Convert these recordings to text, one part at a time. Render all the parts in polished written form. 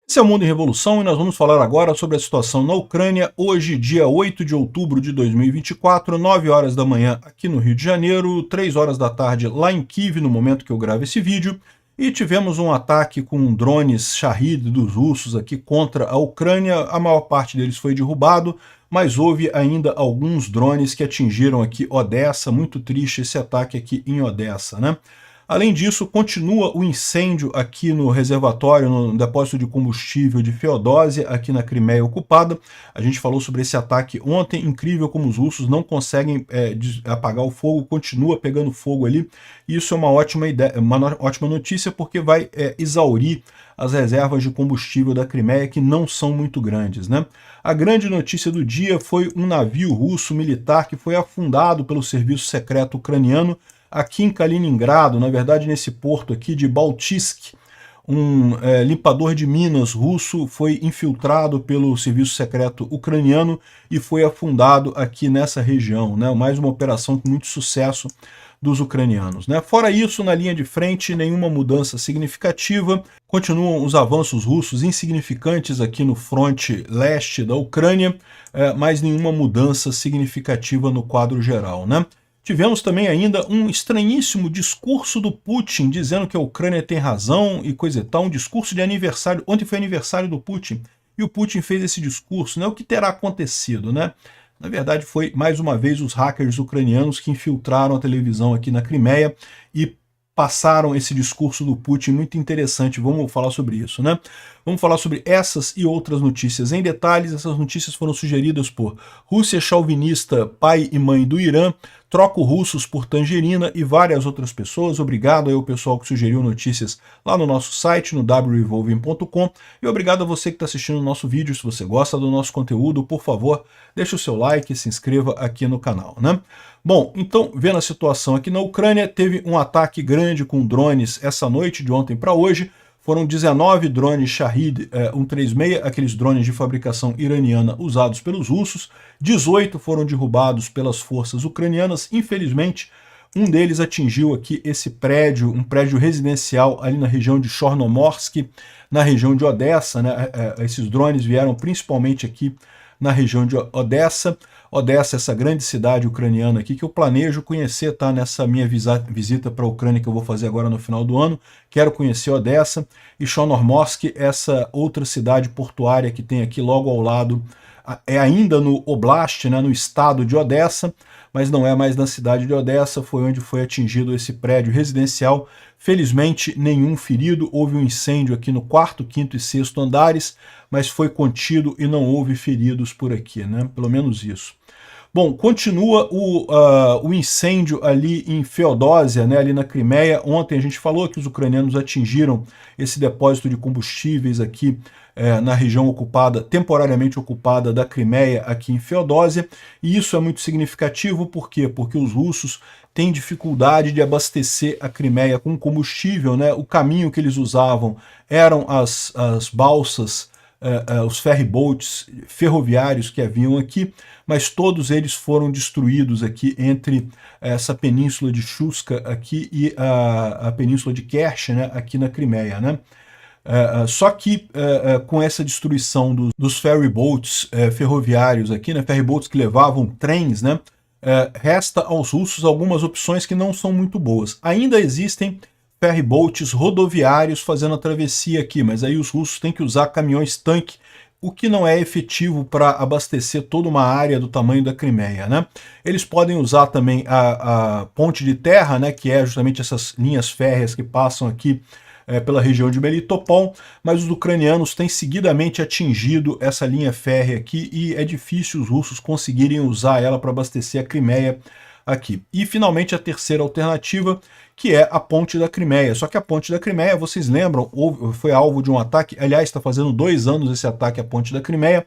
Esse é o Mundo em Revolução e nós vamos falar agora sobre a situação na Ucrânia, hoje, dia 8 de outubro de 2024, 9 horas da manhã aqui no Rio de Janeiro, 3 horas da tarde lá em Kiev, no momento que eu gravo esse vídeo, e tivemos um ataque com drones Shahid dos russos aqui contra a Ucrânia. A maior parte deles foi derrubado, mas houve ainda alguns drones que atingiram aqui Odessa. Muito triste esse ataque aqui em Odessa, né? Além disso, continua o incêndio aqui no reservatório, no depósito de combustível de Feodósia, aqui na Crimeia ocupada. A gente falou sobre esse ataque ontem, incrível como os russos não conseguem apagar o fogo, continua pegando fogo ali. Isso é uma ótima ideia, uma ótima notícia, porque vai exaurir as reservas de combustível da Crimeia, que não são muito grandes, né? A grande notícia do dia foi um navio russo militar que foi afundado pelo serviço secreto ucraniano, aqui em Kaliningrado, na verdade nesse porto aqui de Baltiysk. Um limpador de minas russo foi infiltrado pelo serviço secreto ucraniano e foi afundado aqui nessa região, né? Mais uma operação com muito sucesso dos ucranianos, né? Fora isso, na linha de frente, nenhuma mudança significativa. Continuam os avanços russos insignificantes aqui no fronte leste da Ucrânia, mas nenhuma mudança significativa no quadro geral, né? Tivemos também ainda um estranhíssimo discurso do Putin, dizendo que a Ucrânia tem razão e coisa e tal, um discurso de aniversário. Ontem foi aniversário do Putin, e o Putin fez esse discurso, né? O que terá acontecido, né? Na verdade, foi mais uma vez os hackers ucranianos que infiltraram a televisão aqui na Crimeia e passaram esse discurso do Putin muito interessante. Vamos falar sobre isso, né? Vamos falar sobre essas e outras notícias em detalhes. Essas notícias foram sugeridas por Rússia chauvinista, pai e mãe do Irã, Troco russos por tangerina e várias outras pessoas. Obrigado aí ao pessoal que sugeriu notícias lá no nosso site, no wrevolving.com, e obrigado a você que está assistindo o nosso vídeo. Se você gosta do nosso conteúdo, por favor, deixe o seu like e se inscreva aqui no canal, né? Bom, então, vendo a situação aqui na Ucrânia, teve um ataque grande com drones essa noite, de ontem para hoje. Foram 19 drones Shahid 136, aqueles drones de fabricação iraniana usados pelos russos. 18 foram derrubados pelas forças ucranianas. Infelizmente, um deles atingiu aqui esse prédio, um prédio residencial ali na região de Chornomorsk, na região de Odessa, né? Esses drones vieram principalmente aqui na região de Odessa. Odessa, essa grande cidade ucraniana aqui, que eu planejo conhecer, tá? Nessa minha visita para a Ucrânia que eu vou fazer agora no final do ano. Quero conhecer Odessa. E Chornomorsk, essa outra cidade portuária que tem aqui logo ao lado, é ainda no Oblast, né, no estado de Odessa, mas não é mais na cidade de Odessa. Foi onde foi atingido esse prédio residencial. Felizmente, nenhum ferido. Houve um incêndio aqui no 4º, 5º e 6º andares, mas foi contido e não houve feridos por aqui, né? Pelo menos isso. Bom, continua o incêndio ali em Feodósia, né, ali na Crimeia. Ontem a gente falou que os ucranianos atingiram esse depósito de combustíveis aqui na região ocupada, temporariamente ocupada da Crimeia, aqui em Feodósia. E isso é muito significativo, por quê? Porque os russos têm dificuldade de abastecer a Crimeia com combustível, né? O caminho que eles usavam eram as balsas, os ferryboats ferroviários que haviam aqui, mas todos eles foram destruídos aqui entre essa península de Chuska aqui e a península de Kerch, né, aqui na Crimeia, né? Só que com essa destruição dos ferryboats ferroviários aqui, né, ferryboats que levavam trens, né, resta aos russos algumas opções que não são muito boas. Ainda existem ferryboats rodoviários fazendo a travessia aqui, mas aí os russos têm que usar caminhões-tanque, o que não é efetivo para abastecer toda uma área do tamanho da Crimeia, né? Eles podem usar também a ponte de terra, né, que é justamente essas linhas férreas que passam aqui pela região de Melitopol, mas os ucranianos têm seguidamente atingido essa linha férrea aqui e é difícil os russos conseguirem usar ela para abastecer a Crimeia aqui. E finalmente a terceira alternativa, que é a ponte da Crimeia. Só que a ponte da Crimeia, vocês lembram, foi alvo de um ataque, aliás, está fazendo 2 anos esse ataque à ponte da Crimeia.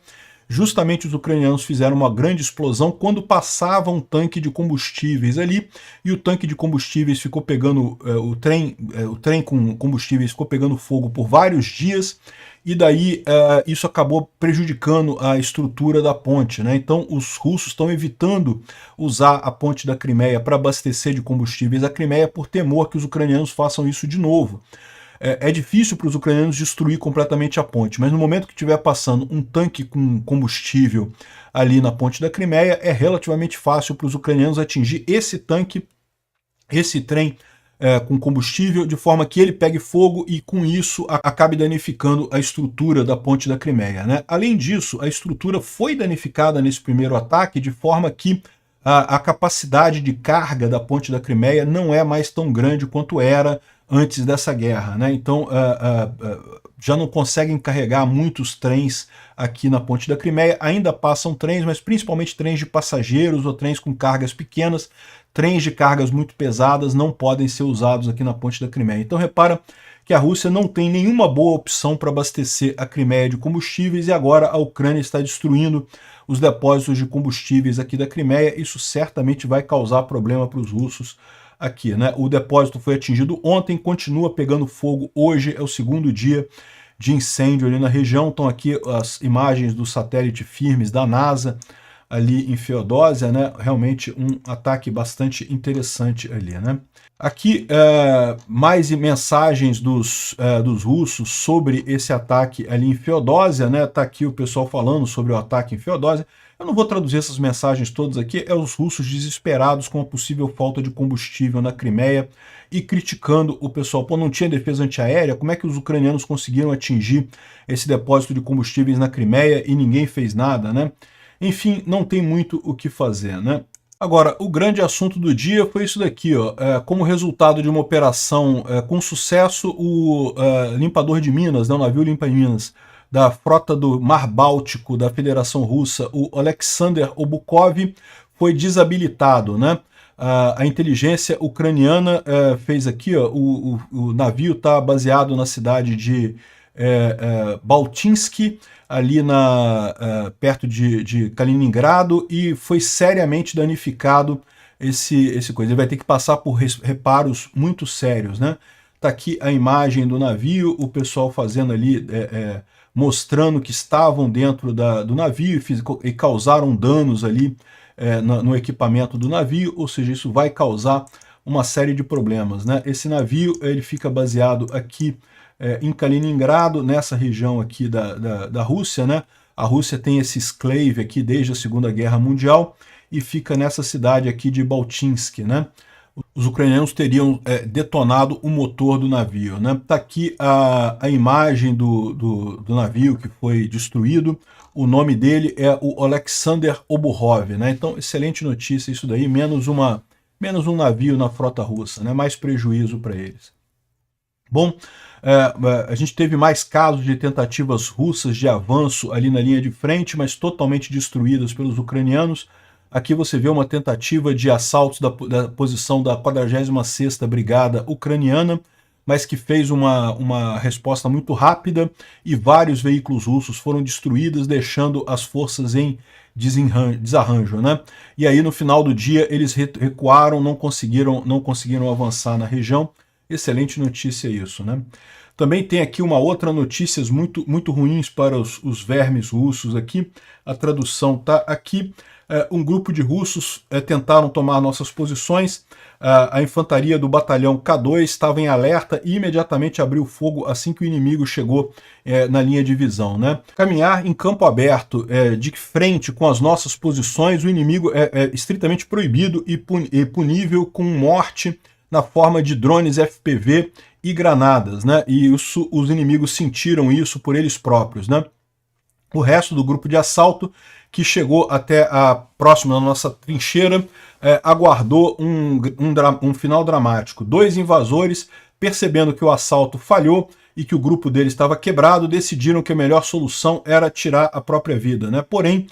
Justamente os ucranianos fizeram uma grande explosão quando passava um tanque de combustíveis ali, e o tanque de combustíveis ficou pegando, o trem com combustíveis ficou pegando fogo por vários dias, e daí isso acabou prejudicando a estrutura da ponte, né? Então os russos estão evitando usar a ponte da Crimeia para abastecer de combustíveis a Crimeia por temor que os ucranianos façam isso de novo. é difícil para os ucranianos destruir completamente a ponte, mas no momento que estiver passando um tanque com combustível ali na ponte da Crimeia, é relativamente fácil para os ucranianos atingir esse tanque, esse trem com combustível, de forma que ele pegue fogo e com isso acabe danificando a estrutura da ponte da Crimeia, né? Além disso, a estrutura foi danificada nesse primeiro ataque de forma que a capacidade de carga da ponte da Crimeia não é mais tão grande quanto era antes dessa guerra, né? Então já não conseguem carregar muitos trens aqui na ponte da Crimeia, ainda passam trens, mas principalmente trens de passageiros ou trens com cargas pequenas. Trens de cargas muito pesadas não podem ser usados aqui na ponte da Crimeia. Então repara que a Rússia não tem nenhuma boa opção para abastecer a Crimeia de combustíveis e agora a Ucrânia está destruindo os depósitos de combustíveis aqui da Crimeia. Isso certamente vai causar problema para os russos aqui, né? O depósito foi atingido ontem, continua pegando fogo hoje, é o segundo dia de incêndio ali na região. Estão aqui as imagens do satélite Firmes da NASA ali em Feodósia, né? Realmente um ataque bastante interessante ali, né? Aqui mais mensagens dos russos sobre esse ataque ali em Feodósia, né? Tá aqui o pessoal falando sobre o ataque em Feodósia. Eu não vou traduzir essas mensagens todas aqui, é os russos desesperados com a possível falta de combustível na Crimeia e criticando o pessoal. Pô, não tinha defesa antiaérea? Como é que os ucranianos conseguiram atingir esse depósito de combustíveis na Crimeia e ninguém fez nada, né? Enfim, não tem muito o que fazer, né? Agora, o grande assunto do dia foi isso daqui, ó. Como resultado de uma operação com sucesso, o limpador de Minas, né, o navio Limpa Minas, da frota do Mar Báltico da Federação Russa, o Alexander Obukov, foi desabilitado, né? A inteligência ucraniana fez aqui, ó, o navio está baseado na cidade de Baltinsky, ali perto de Kaliningrado, e foi seriamente danificado esse coisa. Ele vai ter que passar por reparos muito sérios, né? Tá aqui a imagem do navio, o pessoal fazendo ali, mostrando que estavam dentro do navio e causaram danos ali no equipamento do navio, ou seja, isso vai causar uma série de problemas, né? Esse navio ele fica baseado aqui em Kaliningrado, nessa região aqui da Rússia, né? A Rússia tem esse enclave aqui desde a Segunda Guerra Mundial e fica nessa cidade aqui de Baltinsky, né? Os ucranianos teriam detonado o motor do navio, né? Tá aqui a imagem do navio que foi destruído. O nome dele é o Alexander Obukhov, né? Então, excelente notícia isso daí, menos um navio na frota russa, né? Mais prejuízo para eles. Bom, a gente teve mais casos de tentativas russas de avanço ali na linha de frente, mas totalmente destruídas pelos ucranianos. Aqui você vê uma tentativa de assalto da posição da 46ª Brigada Ucraniana, mas que fez uma resposta muito rápida e vários veículos russos foram destruídos, deixando as forças em desarranjo, né? E aí no final do dia eles recuaram, não conseguiram avançar na região. Excelente notícia isso, né? Também tem aqui uma outra notícias muito ruins para os vermes russos aqui. A tradução está aqui. Um grupo de russos tentaram tomar nossas posições. A infantaria do batalhão K2 estava em alerta e imediatamente abriu fogo assim que o inimigo chegou na linha de visão, né? Caminhar em campo aberto de frente com as nossas posições, o inimigo é estritamente proibido e punível com morte na forma de drones FPV e granadas, né? E os inimigos sentiram isso por eles próprios, né? O resto do grupo de assalto, que chegou até próximo da nossa trincheira, aguardou um final dramático. 2 invasores, percebendo que o assalto falhou e que o grupo deles estava quebrado, decidiram que a melhor solução era tirar a própria vida, né? Porém,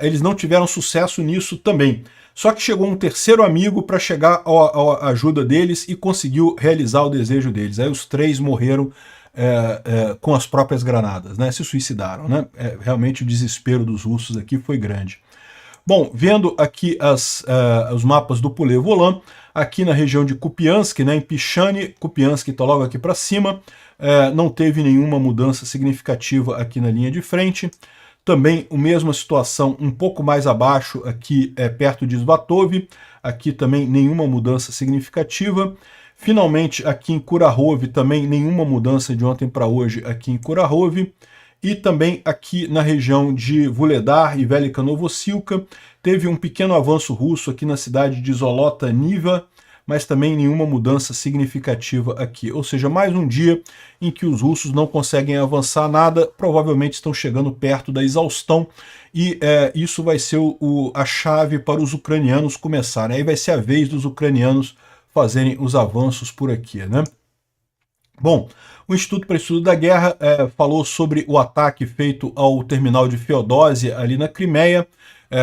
eles não tiveram sucesso nisso também. Só que chegou um terceiro amigo para chegar à ajuda deles e conseguiu realizar o desejo deles. Aí os 3 morreram com as próprias granadas, né? Se suicidaram, né? Realmente o desespero dos russos aqui foi grande. Bom, vendo aqui os mapas do Poulet Volant, aqui na região de Kupiansk, né, em Pichane, Kupiansk está logo aqui para cima, não teve nenhuma mudança significativa aqui na linha de frente. Também a mesma situação um pouco mais abaixo, aqui perto de Svatov, aqui também nenhuma mudança significativa. Finalmente, aqui em Kurahovy, também nenhuma mudança de ontem para hoje aqui em Kurahovy. E também aqui na região de Vuhledar e Velika Novosilka, teve um pequeno avanço russo aqui na cidade de Zolota Niva, mas também nenhuma mudança significativa aqui. Ou seja, mais um dia em que os russos não conseguem avançar nada, provavelmente estão chegando perto da exaustão, e isso vai ser a chave para os ucranianos começarem. Aí vai ser a vez dos ucranianos fazerem os avanços por aqui, né? Bom, o Instituto para Estudo da Guerra falou sobre o ataque feito ao terminal de Feodosia, ali na Crimeia.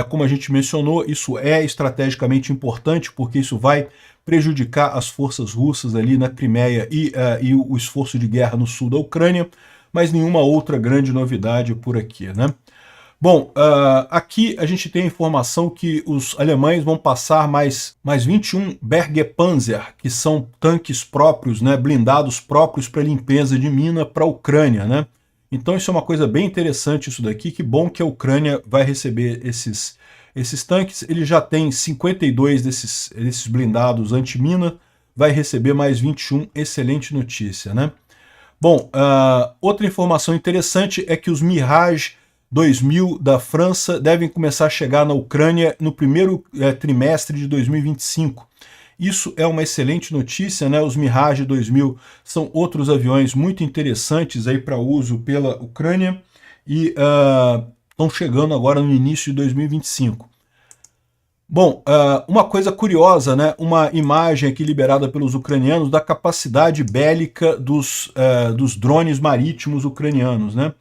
Como a gente mencionou, isso é estrategicamente importante, porque isso vai prejudicar as forças russas ali na Crimeia e o esforço de guerra no sul da Ucrânia, mas nenhuma outra grande novidade por aqui, né? Bom, aqui a gente tem a informação que os alemães vão passar mais 21 Bergepanzer, que são tanques próprios, né, blindados próprios para limpeza de mina para a Ucrânia, né? Então isso é uma coisa bem interessante isso daqui, que bom que a Ucrânia vai receber esses tanques. Ele já tem 52 desses blindados anti-mina, vai receber mais 21, excelente notícia, né? Bom, outra informação interessante é que os Mirage 2000 da França devem começar a chegar na Ucrânia no primeiro trimestre de 2025. Isso é uma excelente notícia, né? Os Mirage 2000 são outros aviões muito interessantes aí para uso pela Ucrânia e estão chegando agora no início de 2025. Bom, uma coisa curiosa, né? Uma imagem aqui liberada pelos ucranianos da capacidade bélica dos drones marítimos ucranianos, né?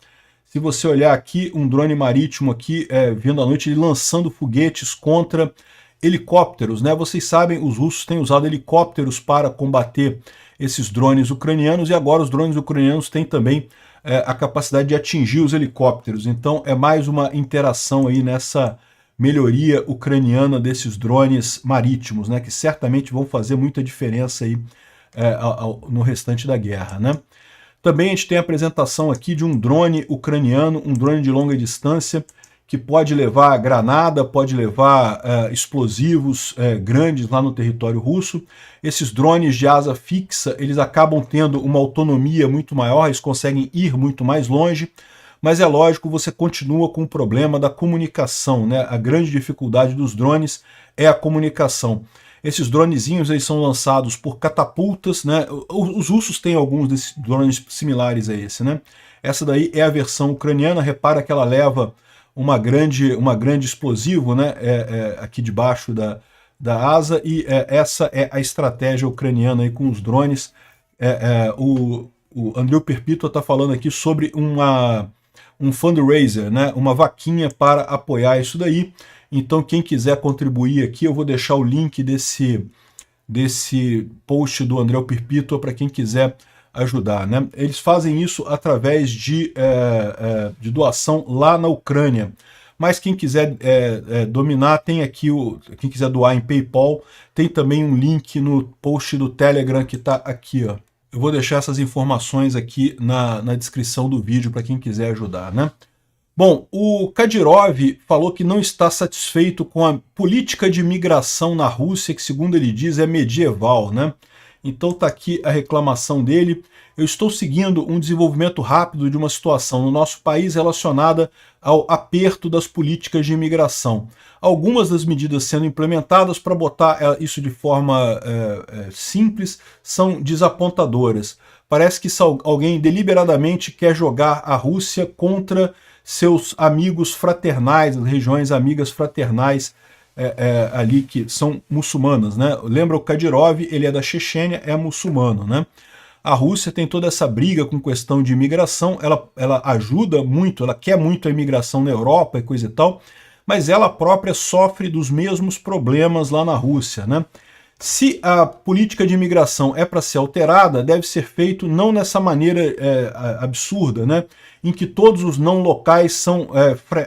Se você olhar aqui, um drone marítimo aqui vindo à noite, ele lançando foguetes contra helicópteros, né? Vocês sabem, os russos têm usado helicópteros para combater esses drones ucranianos, e agora os drones ucranianos têm também a capacidade de atingir os helicópteros. Então é mais uma interação aí nessa melhoria ucraniana desses drones marítimos, né? Que certamente vão fazer muita diferença aí no restante da guerra, né? Também a gente tem a apresentação aqui de um drone ucraniano, um drone de longa distância, que pode levar granada, pode levar explosivos grandes lá no território russo. Esses drones de asa fixa, eles acabam tendo uma autonomia muito maior, eles conseguem ir muito mais longe, mas é lógico, você continua com o problema da comunicação, né? A grande dificuldade dos drones é a comunicação. Esses dronezinhos, eles são lançados por catapultas, né? Os russos têm alguns desses drones similares a esse, né? Essa daí é a versão ucraniana. Repara que ela leva uma grande explosivo, né? Aqui debaixo da asa, e essa é a estratégia ucraniana aí com os drones. O Andrei Perpítua está falando aqui sobre um fundraiser, né? Uma vaquinha para apoiar isso daí. Então, quem quiser contribuir aqui, eu vou deixar o link desse post do Andrei Perpítua para quem quiser ajudar, né? Eles fazem isso através de doação lá na Ucrânia. Mas quem quiser dominar, tem aqui quem quiser doar em PayPal, tem também um link no post do Telegram que está aqui, ó. Eu vou deixar essas informações aqui na descrição do vídeo para quem quiser ajudar, né? Bom, o Kadyrov falou que não está satisfeito com a política de imigração na Rússia, que segundo ele diz é medieval, né? Então está aqui a reclamação dele. Eu estou seguindo um desenvolvimento rápido de uma situação no nosso país relacionada ao aperto das políticas de imigração. Algumas das medidas sendo implementadas, para botar isso de forma simples, são desapontadoras. Parece que alguém deliberadamente quer jogar a Rússia contra seus amigos fraternais, as regiões amigas fraternais ali que são muçulmanas, né? Lembra o Kadyrov, ele é da Chechênia, é muçulmano, né? A Rússia tem toda essa briga com questão de imigração, ela ajuda muito, ela quer muito a imigração na Europa e coisa e tal, mas ela própria sofre dos mesmos problemas lá na Rússia, né? Se a política de imigração é para ser alterada, deve ser feito não nessa maneira absurda, né? Em que todos os não locais são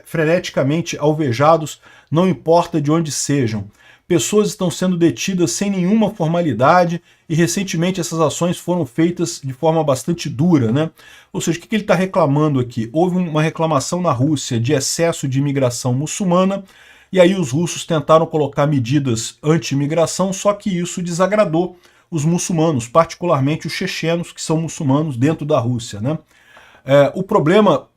freneticamente alvejados, não importa de onde sejam. Pessoas estão sendo detidas sem nenhuma formalidade e recentemente essas ações foram feitas de forma bastante dura, né? Ou seja, o que ele está reclamando aqui? Houve uma reclamação na Rússia de excesso de imigração muçulmana, e aí os russos tentaram colocar medidas anti-imigração, só que isso desagradou os muçulmanos, particularmente os chechenos, que são muçulmanos dentro da Rússia, né? O problema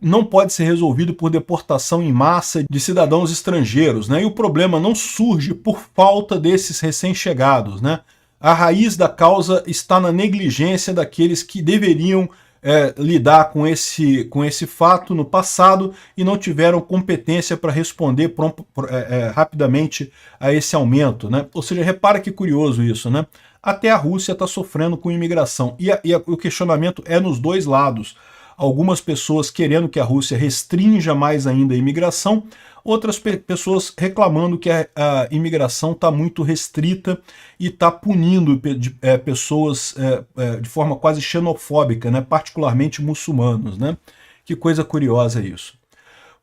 não pode ser resolvido por deportação em massa de cidadãos estrangeiros, né? E o problema não surge por falta desses recém-chegados, né? A raiz da causa está na negligência daqueles que deveriam lidar com esse fato no passado e não tiveram competência para responder rapidamente a esse aumento, né? Ou seja, repara que curioso isso, né? Até a Rússia está sofrendo com imigração e o questionamento é nos dois lados. Algumas pessoas querendo que a Rússia restrinja mais ainda a imigração, outras pessoas reclamando que a imigração está muito restrita e está punindo pessoas de forma quase xenofóbica, né? Particularmente muçulmanos, né? Que coisa curiosa isso.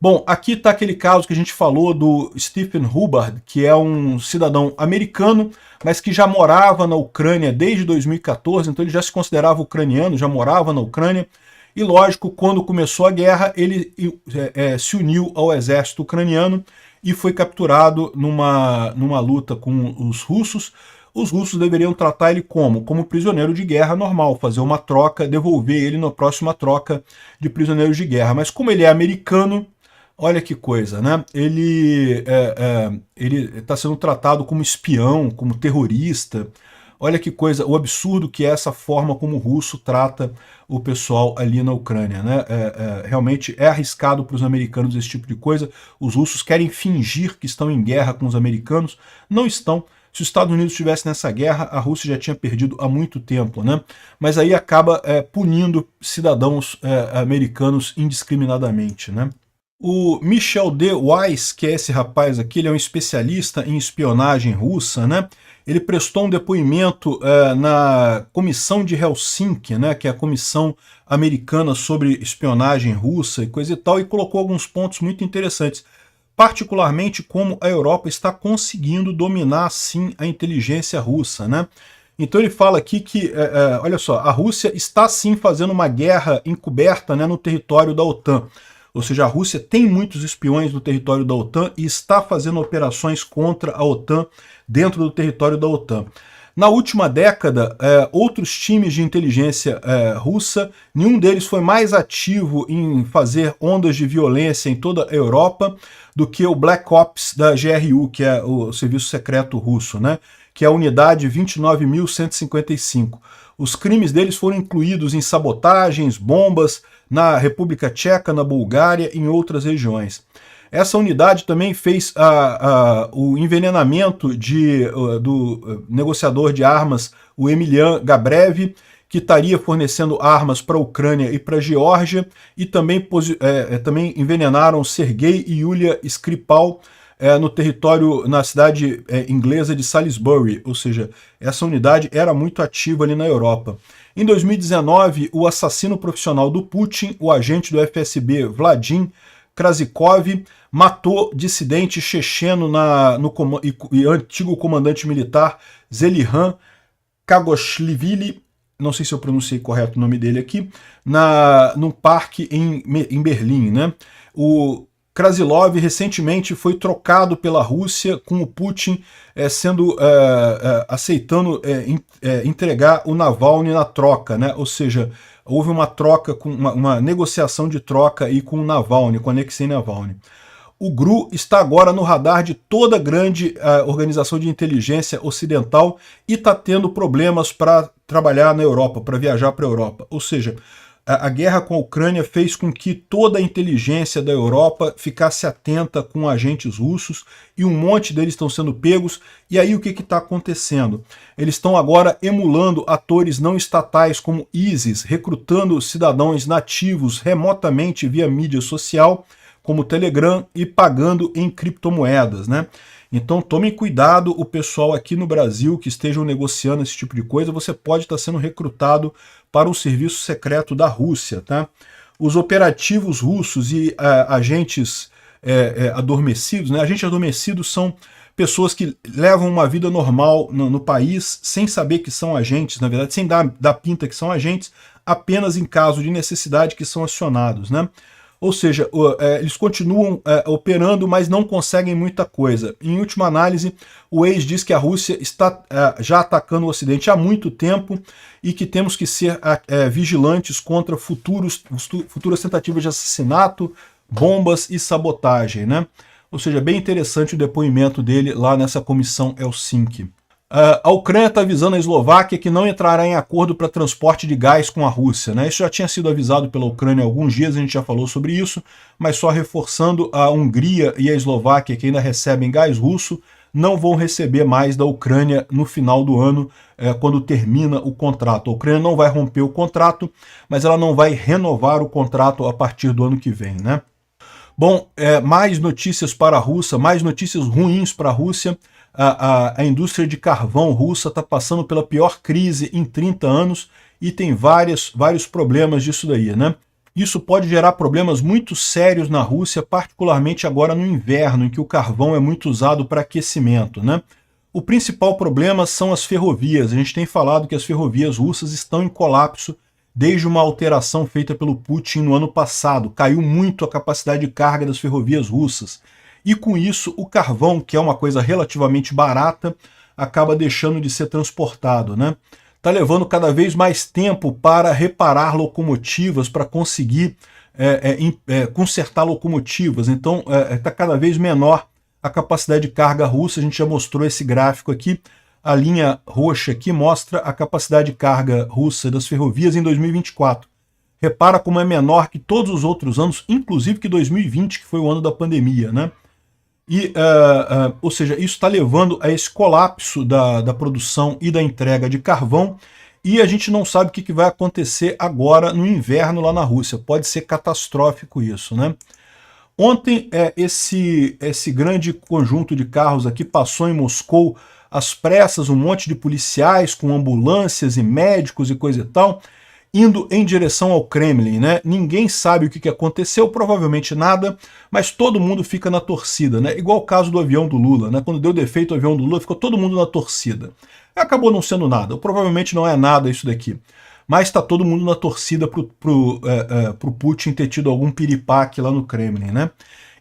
Bom, aqui está aquele caso que a gente falou do Stephen Hubbard, que é um cidadão americano, mas que já morava na Ucrânia desde 2014, então ele já se considerava ucraniano, já morava na Ucrânia. E lógico, quando começou a guerra, ele se uniu ao exército ucraniano e foi capturado numa luta com os russos. Os russos deveriam tratar ele como prisioneiro de guerra normal, fazer uma troca, devolver ele na próxima troca de prisioneiros de guerra. Mas como ele é americano, olha que coisa, né? Ele está sendo tratado como espião, como terrorista. Olha que coisa, o absurdo que é essa forma como o russo trata o pessoal ali na Ucrânia, né? Realmente é arriscado para os americanos esse tipo de coisa. Os russos querem fingir que estão em guerra com os americanos, não estão. Se os Estados Unidos estivesse nessa guerra, a Rússia já tinha perdido há muito tempo, né? Mas aí acaba punindo cidadãos americanos indiscriminadamente, né? O Michel D. Weiss, que é esse rapaz aqui, ele é um especialista em espionagem russa, né? Ele prestou um depoimento na Comissão de Helsinki, né, que é a comissão americana sobre espionagem russa e coisa e tal, e colocou alguns pontos muito interessantes, particularmente como a Europa está conseguindo dominar, sim, a inteligência russa, né? Então ele fala aqui que, olha só, a Rússia está, sim, fazendo uma guerra encoberta, né, no território da OTAN. Ou seja, a Rússia tem muitos espiões no território da OTAN e está fazendo operações contra a OTAN dentro do território da OTAN. Na última década, outros times de inteligência russa, nenhum deles foi mais ativo em fazer ondas de violência em toda a Europa do que o Black Ops da GRU, que é o Serviço Secreto Russo, né? Que é a unidade 29.155. Os crimes deles foram incluídos em sabotagens, bombas, na República Tcheca, na Bulgária e em outras regiões. Essa unidade também fez o envenenamento do negociador de armas, o Emilian Gabrev, que estaria fornecendo armas para a Ucrânia e para a Geórgia, e também envenenaram Sergei e Yulia Skripal no território, na cidade inglesa de Salisbury, ou seja, essa unidade era muito ativa ali na Europa. Em 2019, o assassino profissional do Putin, o agente do FSB Vladimir Krasikov, matou dissidente checheno e antigo comandante militar Zelihan Kagoshvili, não sei se eu pronunciei correto o nome dele aqui, num parque em Berlim, né? O Krasilov recentemente foi trocado pela Rússia, com o Putin aceitando entregar o Navalny na troca, né? Ou seja, houve uma troca, uma negociação de troca aí com o Navalny, com Alexei Navalny. O GRU está agora no radar de toda grande organização de inteligência ocidental e está tendo problemas para trabalhar na Europa, para viajar para a Europa. Ou seja, a guerra com a Ucrânia fez com que toda a inteligência da Europa ficasse atenta com agentes russos e um monte deles estão sendo pegos. E aí o que está acontecendo? Eles estão agora emulando atores não estatais como ISIS, recrutando cidadãos nativos remotamente via mídia social, como o Telegram, e pagando em criptomoedas, né? Então tomem cuidado, o pessoal aqui no Brasil que estejam negociando esse tipo de coisa, você pode estar sendo recrutado para o serviço secreto da Rússia, tá? Os operativos russos e agentes adormecidos, né? Agentes adormecidos são pessoas que levam uma vida normal no país sem saber que são agentes, na verdade, sem dar pinta que são agentes, apenas em caso de necessidade que são acionados, né? Ou seja, eles continuam operando, mas não conseguem muita coisa. Em última análise, o ex diz que a Rússia está já atacando o Ocidente há muito tempo e que temos que ser vigilantes contra futuras tentativas de assassinato, bombas e sabotagem, né? Ou seja, bem interessante o depoimento dele lá nessa comissão Helsinki. A Ucrânia está avisando a Eslováquia que não entrará em acordo para transporte de gás com a Rússia, né? Isso já tinha sido avisado pela Ucrânia há alguns dias, a gente já falou sobre isso, mas só reforçando, a Hungria e a Eslováquia, que ainda recebem gás russo, não vão receber mais da Ucrânia no final do ano, quando termina o contrato. A Ucrânia não vai romper o contrato, mas ela não vai renovar o contrato a partir do ano que vem, né? Bom, mais notícias para a Rússia, mais notícias ruins para a Rússia. A indústria de carvão russa está passando pela pior crise em 30 anos e tem vários problemas disso daí, né? Isso pode gerar problemas muito sérios na Rússia, particularmente agora no inverno, em que o carvão é muito usado para aquecimento, né? O principal problema são as ferrovias. A gente tem falado que as ferrovias russas estão em colapso desde uma alteração feita pelo Putin no ano passado. Caiu muito a capacidade de carga das ferrovias russas. E com isso, o carvão, que é uma coisa relativamente barata, acaba deixando de ser transportado, né? Está levando cada vez mais tempo para reparar locomotivas, para conseguir consertar locomotivas. Então, está cada vez menor a capacidade de carga russa. A gente já mostrou esse gráfico aqui. A linha roxa aqui mostra a capacidade de carga russa das ferrovias em 2024. Repara como é menor que todos os outros anos, inclusive que 2020, que foi o ano da pandemia, né? Ou seja, isso está levando a esse colapso da produção e da entrega de carvão, e a gente não sabe o que vai acontecer agora no inverno lá na Rússia. Pode ser catastrófico isso, né? Ontem, esse grande conjunto de carros aqui passou em Moscou às pressas, um monte de policiais com ambulâncias e médicos e coisa e tal, indo em direção ao Kremlin, né? Ninguém sabe o que aconteceu, provavelmente nada, mas todo mundo fica na torcida, né? Igual o caso do avião do Lula, né? Quando deu defeito o avião do Lula, ficou todo mundo na torcida. Acabou não sendo nada, provavelmente não é nada isso daqui. Mas está todo mundo na torcida pro Putin ter tido algum piripaque lá no Kremlin, né?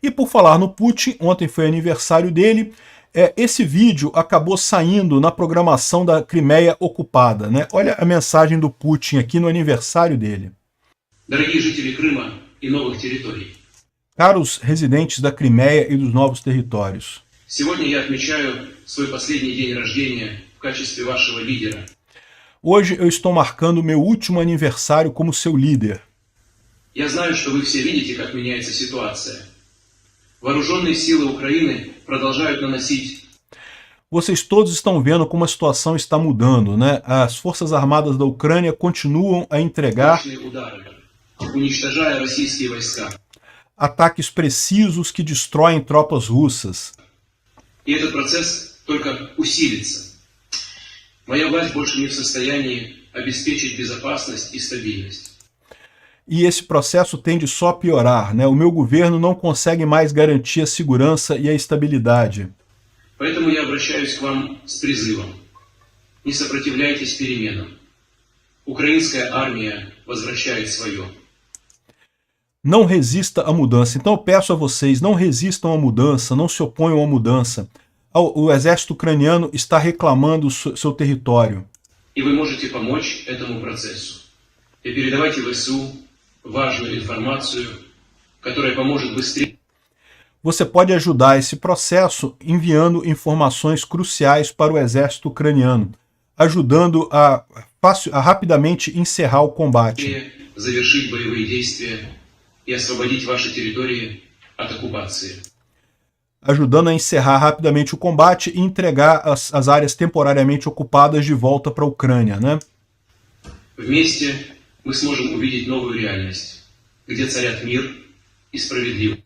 E por falar no Putin, ontem foi aniversário dele. Esse vídeo acabou saindo na programação da Crimeia ocupada, né? Olha a mensagem do Putin aqui no aniversário dele. Caros residentes da Crimeia e dos novos territórios. Hoje eu estou marcando meu último aniversário como seu líder. Я знаю, что вы все видите, как меняется ситуация. Вооруженные силы Украины продолжают наносить. Vocês todos estão vendo como a situação está mudando, né? As forças armadas da Ucrânia continuam a entregar ataques precisos que destroem tropas russas. E esse processo только усилится. Моя власть больше не в состоянии обеспечить безопасность и стабильность. E esse processo tende só a piorar, né? O meu governo não consegue mais garantir a segurança e a estabilidade. Поэтому я обращаюсь к вам с призывом. Не сопротивляйтесь переменам. Украинская армия возвращает свое. Não resista à mudança. Então eu peço a vocês, não resistam à mudança, não se oponham à mudança. O exército ucraniano está reclamando seu território. И вы можете помочь этому процессу. И передавайте ВСУ важную информацию, которая поможет быстрее. Você pode ajudar esse processo enviando informações cruciais para o exército ucraniano, ajudando a rapidamente encerrar o combate. Завершить боевые действия и освободить ваши территории от оккупации. Ajudando a encerrar rapidamente o combate e entregar as áreas temporariamente ocupadas de volta para a Ucrânia, né? Вместе мы сможем увидеть новую реальность, где царят мир и справедливость.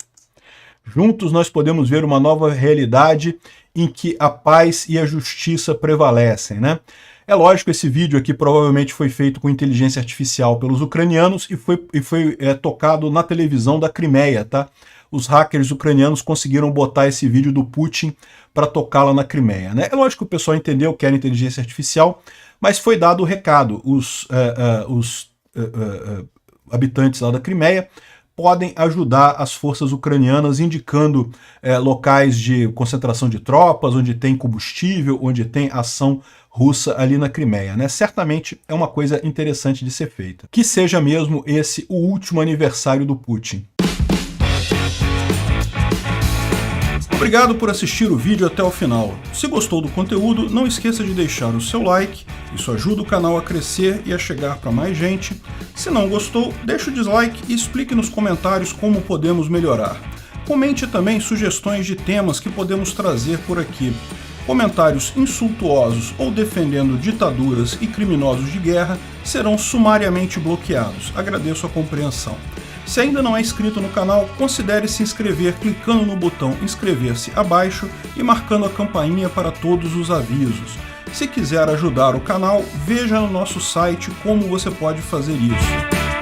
Juntos nós podemos ver uma nova realidade em que a paz e a justiça prevalecem, né? É lógico, esse vídeo aqui provavelmente foi feito com inteligência artificial pelos ucranianos e foi tocado na televisão da Crimeia, tá? Os hackers ucranianos conseguiram botar esse vídeo do Putin para tocá-la na Crimeia, né? É lógico que o pessoal entendeu que era inteligência artificial, mas foi dado o recado. Os habitantes lá da Crimeia podem ajudar as forças ucranianas, indicando locais de concentração de tropas, onde tem combustível, onde tem ação russa ali na Crimeia, né? Certamente é uma coisa interessante de ser feita. Que seja mesmo esse o último aniversário do Putin. Obrigado por assistir o vídeo até o final. Se gostou do conteúdo, não esqueça de deixar o seu like, isso ajuda o canal a crescer e a chegar para mais gente. Se não gostou, deixe o dislike e explique nos comentários como podemos melhorar. Comente também sugestões de temas que podemos trazer por aqui. Comentários insultuosos ou defendendo ditaduras e criminosos de guerra serão sumariamente bloqueados. Agradeço a compreensão. Se ainda não é inscrito no canal, considere se inscrever clicando no botão inscrever-se abaixo e marcando a campainha para todos os avisos. Se quiser ajudar o canal, veja no nosso site como você pode fazer isso.